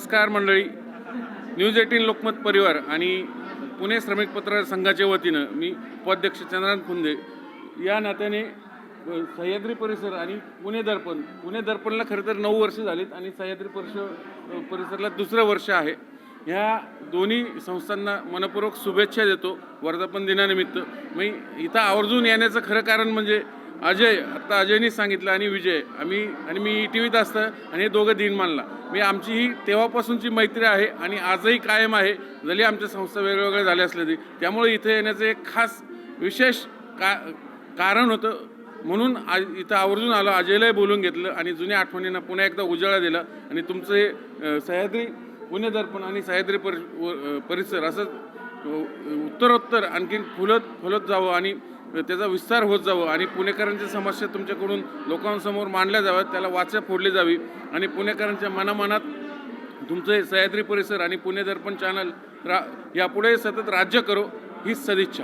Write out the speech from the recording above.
नमस्कार मंडळी. न्यूज 18 लोकमत परिवार आणि पुणे श्रमिक पत्रकार संघाच्या वतीनं मी उपाध्यक्ष चंद्रकांत खुंदे या नात्याने सह्याद्री परिसर आणि पुणे दर्पणला खरं तर 9 वर्ष झालीत आणि सह्याद्री परिसरला दुसरं वर्ष आहे. ह्या दोन्ही संस्थांना मनपूर्वक शुभेच्छा देतो वर्धापन दिनानिमित्त. मी इथं आवर्जून येण्याचं खरं कारण म्हणजे अजयनी सांगितलं आणि विजय मी टीव्हीत असतं आणि हे दोघं दिनमानला आमची ही तेव्हापासूनची मैत्री आहे आणि आजही कायम आहे. जरी आमच्या संस्था वेगवेगळ्या झाल्या असल्या तरी त्यामुळे इथे येण्याचं एक खास विशेष कारण होतं म्हणून इथं आवर्जून आलो. अजयलाही बोलून घेतलं आणि जुन्या आठवणींना पुन्हा एकदा उजाळा दिला आणि तुमचे सह्याद्री पुणे दर्पण आणि सह्याद्री परिसर असंच उत्तरोत्तर आणखीन फुलत जावं आणि त्याचा विस्तार होत जावं आणि पुणेकरांच्या समस्या तुमच्याकडून लोकांसमोर मांडल्या जाव्यात, त्याला वाचा फोडली जावी आणि पुणेकरांच्या मनामनात तुमचे सह्याद्री परिसर आणि पुणे दर्पण चॅनल यापुढे सतत राज्य करो हीच सदिच्छा.